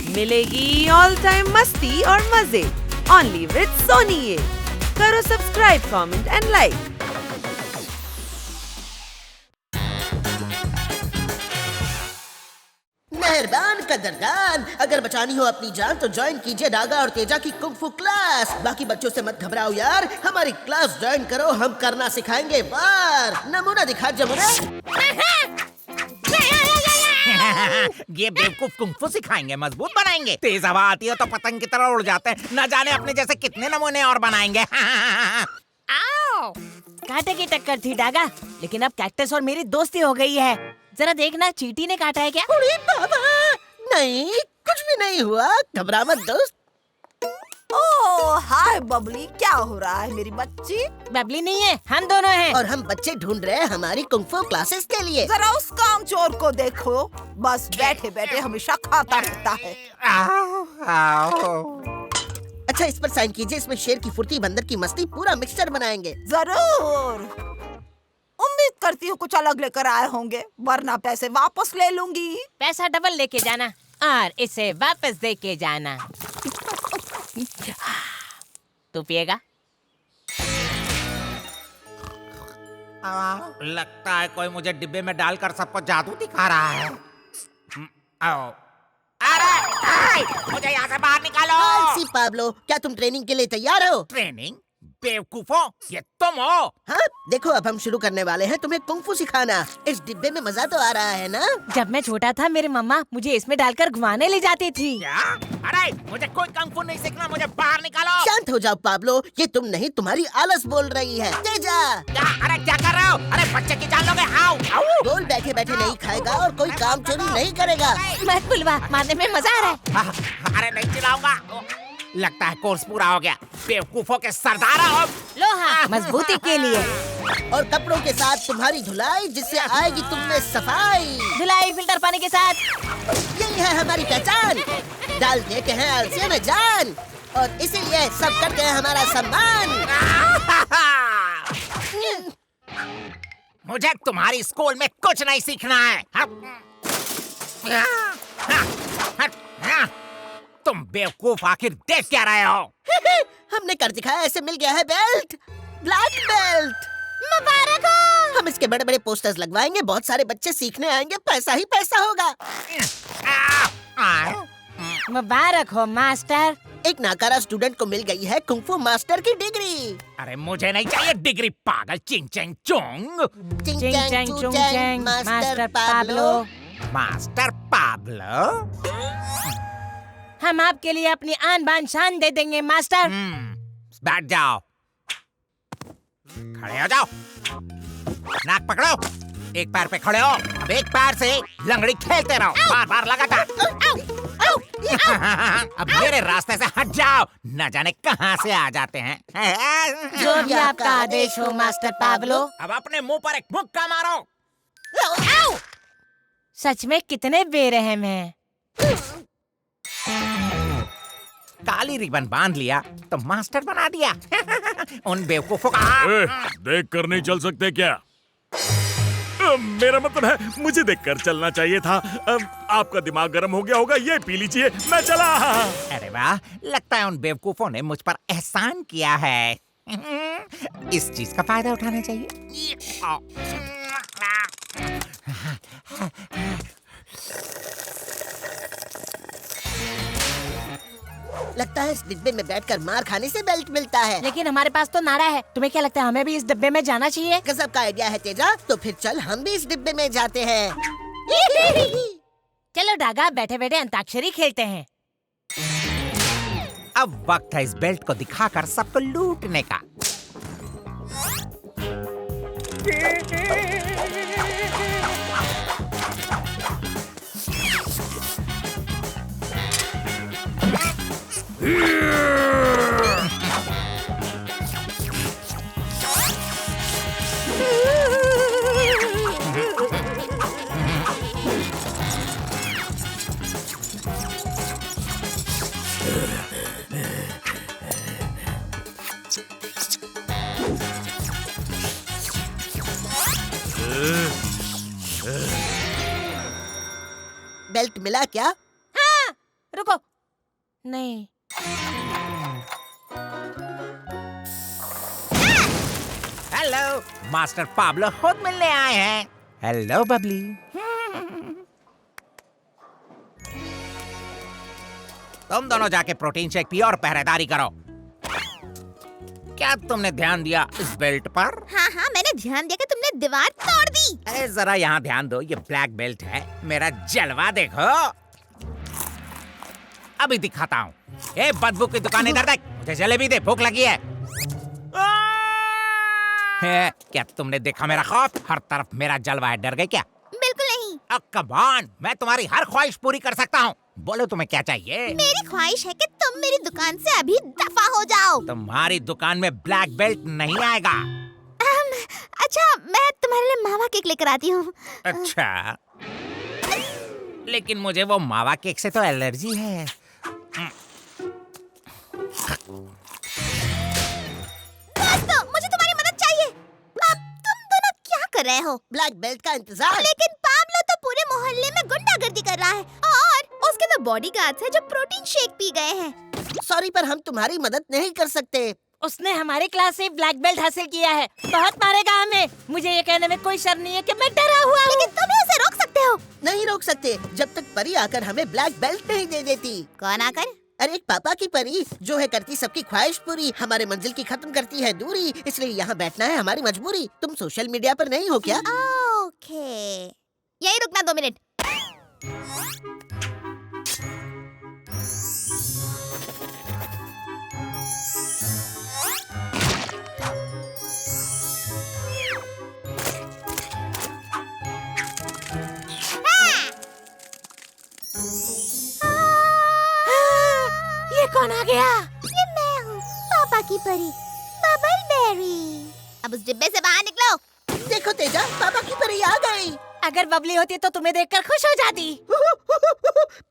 मिलेगी all time मस्ती और मजे ओनली विद सोनी ये। करो सब्सक्राइब, कमेंट एंड लाइक। मेहरबान कदरदान, अगर बचानी हो अपनी जान तो ज्वाइन कीजिए डागा और तेजा की कुंग फू क्लास। बाकी बच्चों से मत घबराओ यार, हमारी क्लास ज्वाइन करो, हम करना सिखाएंगे वार। नमूना दिखा जमुना। ये बेवकूफ कुंफू सिखाएंगे, मजबूत बनाएंगे। तेज हवा आती है तो पतंग की तरह उड़ जाते हैं। न जाने अपने जैसे कितने नमूने और बनाएंगे। आओ! कांटे की टक्कर थी डागा, लेकिन अब कैक्टस और मेरी दोस्ती हो गई है। जरा देखना, चींटी ने काटा है क्या? अरे बाबा, नहीं कुछ भी नहीं हुआ, घबरा मत दोस्त। ओह हाय बबली, क्या हो रहा है मेरी बच्ची? बबली नहीं है, हम दोनों हैं। और हम बच्चे ढूंढ रहे हैं हमारी कुंग फू क्लासेस के लिए। जरा उस कामचोर को देखो, बस बैठे बैठे हमेशा खाता रहता है। अच्छा इस पर साइन कीजिए, इसमें शेर की फुर्ती, बंदर की मस्ती, पूरा मिक्सचर बनाएंगे। जरूर, उम्मीद करती हूँ कुछ अलग लेकर आए होंगे, वरना पैसे वापस ले लूंगी। पैसा डबल लेके जाना और इसे वापस दे के जाना। तू पिएगा? लगता है कोई मुझे डिब्बे में डालकर सबको जादू दिखा रहा है। आओ। अरे मुझे यहाँ से बाहर निकालो। आलसी पाब्लो, क्या तुम ट्रेनिंग के लिए तैयार हो? ट्रेनिंग? बेवकूफो, ये तुम हो। हाँ देखो, अब हम शुरू करने वाले हैं तुम्हें कुंग फू सिखाना। इस डिब्बे में मजा तो आ रहा है ना? जब मैं छोटा था मेरी मम्मा मुझे इसमें डालकर घुमाने ले जाती थी। क्या? अरे मुझे कोई कुंग फू नहीं सीखना, मुझे बाहर निकालो। शांत हो जाओ पाब्लो, ये तुम नहीं तुम्हारी आलस बोल रही है। तेजा क्या? अरे क्या कर रहे हो? अरे बच्चे की जान लोगे? आओ आओ। बोल बैठे बैठे नहीं खाएगा और कोई काम चोरी नहीं करेगा। मत बुलवा, मारने में मजा आ रहा है। अरे नहीं चिल्लाऊंगा। लगता है कोर्स पूरा हो गया। बेवकूफों के सरदार हो। लोहा मजबूती के लिए और कपड़ों के साथ तुम्हारी धुलाई, जिससे आएगी तुम में सफाई। धुलाई फिल्टर पानी के साथ। यही है हमारी पहचान, डाल देते हैं आलसियों में जान, और इसीलिए सब करते हैं हमारा सम्मान। मुझे तुम्हारी स्कूल में कुछ नहीं सीखना है। तुम बेवकूफ आखिर देख क्या रहे हो? हमने कर दिखाया, ऐसे मिल गया है बेल्ट, ब्लैक बेल्ट। मुबारक हो। हम इसके बड़े बड़े पोस्टर्स लगवाएंगे, बहुत सारे बच्चे सीखने आएंगे, पैसा ही पैसा होगा। मुबारक हो मास्टर। एक नाकारा स्टूडेंट को मिल गई है कुंग फू मास्टर की डिग्री। अरे मुझे नहीं चाहिए डिग्री, पागल। चिंग चैंग चोंग। चिंग चिंग चैंग चैंग चू चुंग चैंग, चैंग, मास्टर पाब्लो। Master Pablo. हम आपके लिए अपनी आन बान शान दे देंगे मास्टर। बैठ जाओ, खड़े हो जाओ, नाक पकड़ो, एक पैर पे खड़े हो। अब एक पैर से लंगड़ी खेलते रहो, बार बार लगातार। अब मेरे रास्ते से हट जाओ, न जाने कहां से आ जाते हैं। जो भी आपका आदेश हो मास्टर पाब्लो। अब अपने मुंह पर एक मुक्का मारो। सच में कितने बेरहम हैं। काली रिबन बांध लिया तो मास्टर बना दिया। उन बेवकूफों का। देख कर नहीं चल सकते क्या? मेरा मतलब है मुझे देखकर चलना चाहिए था। आपका दिमाग गर्म हो गया होगा, ये पी लीजिए, मैं चला। अरे वाह, लगता है उन बेवकूफों ने मुझ पर एहसान किया है। इस चीज का फायदा उठाना चाहिए। लगता है इस डिब्बे में बैठकर मार खाने से बेल्ट मिलता है। लेकिन हमारे पास तो नारा है। तुम्हें क्या लगता है हमें भी इस डिब्बे में जाना चाहिए? गजब का आइडिया है तेजा, तो फिर चल हम भी इस डिब्बे में जाते हैं। चलो डागा, बैठे बैठे अंताक्षरी खेलते हैं। अब वक्त है इस बेल्ट को दिखाकर सबको लूटने का। बेल्ट मिला क्या? हाँ, रुको, नहीं। हेलो, मास्टर पाब्लो खुद मिलने आए हैं। हेलो बबली। तुम दोनों जाके प्रोटीन शेक पियो और पहरेदारी करो। क्या तुमने ध्यान दिया इस बेल्ट पर? हाँ हाँ, मैंने ध्यान दिया कि तुमने दीवार तोड़ दी। अरे जरा यहाँ ध्यान दो, ये ब्लैक बेल्ट है। मेरा जलवा देखो। अभी दिखाता हूँ। ए बदबू की दुकान इधर देख, मुझे जलेबी दे, भूख लगी है। क्या तुमने देखा मेरा खौफ? हर तरफ मेरा जलवा है, डर गए क्या? बिल्कुल नहीं। कम ऑन, मैं तुम्हारी हर ख्वाहिश पूरी कर सकता हूँ। बोलो तुम्हें क्या चाहिए? मेरी ख्वाहिश है कि तुम मेरी दुकान से अभी दफा हो जाओ। तुम्हारी दुकान में ब्लैक बेल्ट नहीं आएगा। अच्छा, मैं तुम्हारे लिए मावा केक लेकर आती हूँ। अच्छा, लेकिन मुझे वो मावा केक से तो एलर्जी है। दोस्तों, मुझे तुम्हारी मदद चाहिए। अब तुम दोनों क्या कर रहे हो? ब्लैक बेल्ट का इंतजार। लेकिन पाब्लो तो पूरे मोहल्ले में गुंडागर्दी कर रहा है और उसके तो बॉडीगार्ड्स हैं जो प्रोटीन शेक पी गए हैं। सॉरी, पर हम तुम्हारी मदद नहीं कर सकते। उसने हमारी क्लास से ब्लैक बेल्ट हासिल किया है, बहुत मारेगा हमें। मुझे ये कहने में कोई शर्म नहीं है कि मैं डरा हुआ हूँ। लेकिन तुम उसे रोक सकते हो। नहीं रोक सकते जब तक परी आकर हमें ब्लैक बेल्ट नहीं दे देती। कौन आकर? अरे एक पापा की परी जो है करती सबकी ख्वाहिश पूरी, हमारे मंजिल की खत्म करती है दूरी, इसलिए यहाँ बैठना है हमारी मजबूरी। तुम सोशल मीडिया पर नहीं हो क्या? ओके, यही रुकना 2 मिनट। ये कौन आ गया? ये मैं हूँ, पापा की परी, बबल बेरी। अब उस डिब्बे से बाहर निकलो। देखो तेजा, पापा की परी आ गई। अगर बबली होती तो तुम्हें देखकर खुश हो जाती।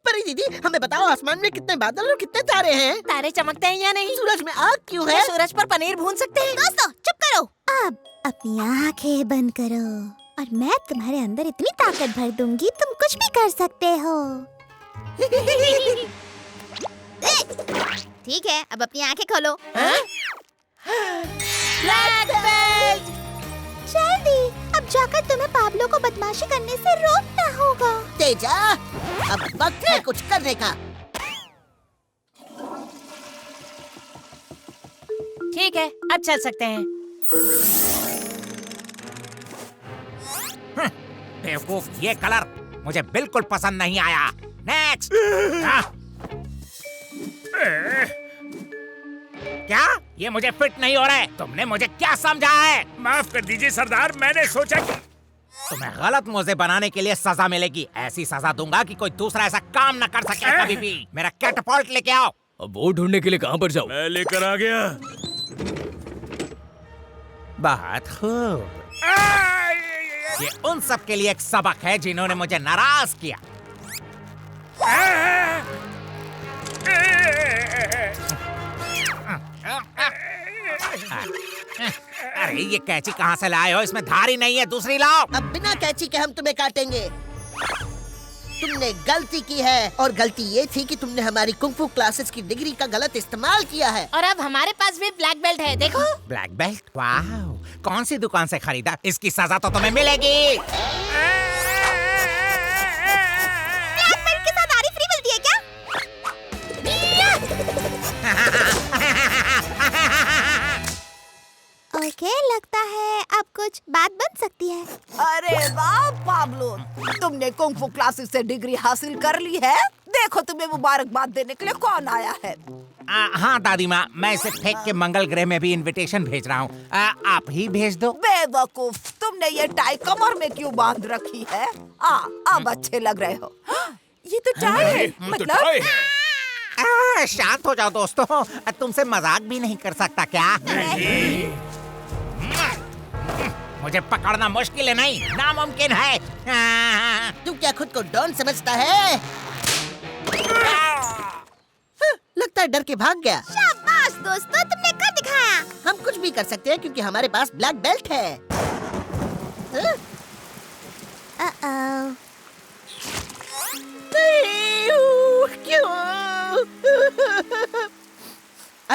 परी दीदी, हमें बताओ आसमान में कितने बादल और कितने तारे हैं? तारे चमकते हैं या नहीं? सूरज में आग क्यों है? क्या सूरज पर पनीर भून सकते हैं? दोस्तों चुप करो। अब अपनी आंखें बंद करो और मैं तुम्हारे अंदर इतनी ताकत भर दूंगी तुम कुछ भी कर सकते हो। ठीक है, अब अपनी आंखें खोलो। Black belt! जल्दी, अब जाकर तुम्हें पाब्लो को बदमाशी करने से रोकना होगा। तेजा, अब वक्त है कुछ करने का। ठीक है, अब चल सकते हैं। बेवकूफ, ये कलर मुझे बिल्कुल पसंद नहीं आया। नेक्स्ट। क्या ये मुझे फिट नहीं हो रहा है? तुमने मुझे क्या समझा है? माफ कर दीजिए सरदार, मैंने सोचा कि तुम्हें गलत मोजे बनाने के लिए सजा मिलेगी। ऐसी सजा दूंगा कि कोई दूसरा ऐसा काम न कर सके कभी भी। मेरा कैटapult लेके आओ। अब वो ढूंढने के लिए कहाँ पर जाऊँ? मैं लेकर आ गया। बहुत खूब। ये उन सब के लिए एक सबक है जिन्होंने मुझे नाराज किया। अरे ये कैंची कहाँ से लाए हो? इसमें धार ही नहीं है, दूसरी लाओ। अब बिना कैंची के हम तुम्हें काटेंगे। तुमने गलती की है और गलती ये थी कि तुमने हमारी कुंग-फू क्लासेस की डिग्री का गलत इस्तेमाल किया है। और अब हमारे पास भी ब्लैक बेल्ट है, देखो। Black belt? वाह, कौन सी दुकान से खरीदा? इसकी सजा तो तुम्हें मिलेगी। ब्लैक बेल्ट के साथ आरी फ्री मिलती है क्या? ओके, लगता है अब कुछ बात बन सकती है। अरे वाह पाब्लो, तुमने कुंग-फू क्लासेस से डिग्री हासिल कर ली है। देखो तुम्हें मुबारकबाद देने के लिए कौन आया है। हाँ दादी माँ, मैं इसे फेंक के मंगल ग्रह में भी इनविटेशन भेज रहा हूँ। आप ही भेज दो। बेवकूफ, तुमने ये टाई कमर में क्यों बांध रखी है? अब अच्छे लग रहे हो। ये तो टाई है, मतलब शांत हो जाओ दोस्तों, तुमसे मजाक भी नहीं कर सकता क्या? मुझे पकड़ना मुश्किल है, नहीं नामुमकिन है। तू क्या खुद को डॉन समझता है? लगता है डर के भाग गया। शाबाश दोस्तों, तुमने कर दिखाया। हम कुछ भी कर सकते हैं क्योंकि हमारे पास ब्लैक बेल्ट है। क्यों?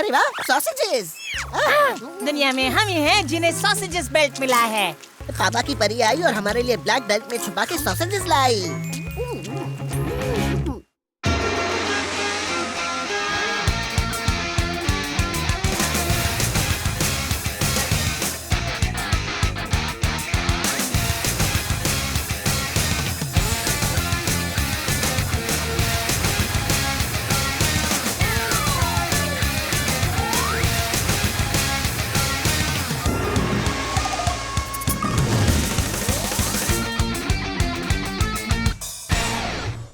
अरे वाह, सॉसेजेस। दुनिया में हम ही हैं जिन्हें सॉसेजेस बेल्ट मिला है। खाबा की परी आई और हमारे लिए ब्लैक बेल्ट में छुपा के सॉसेजेस लाई।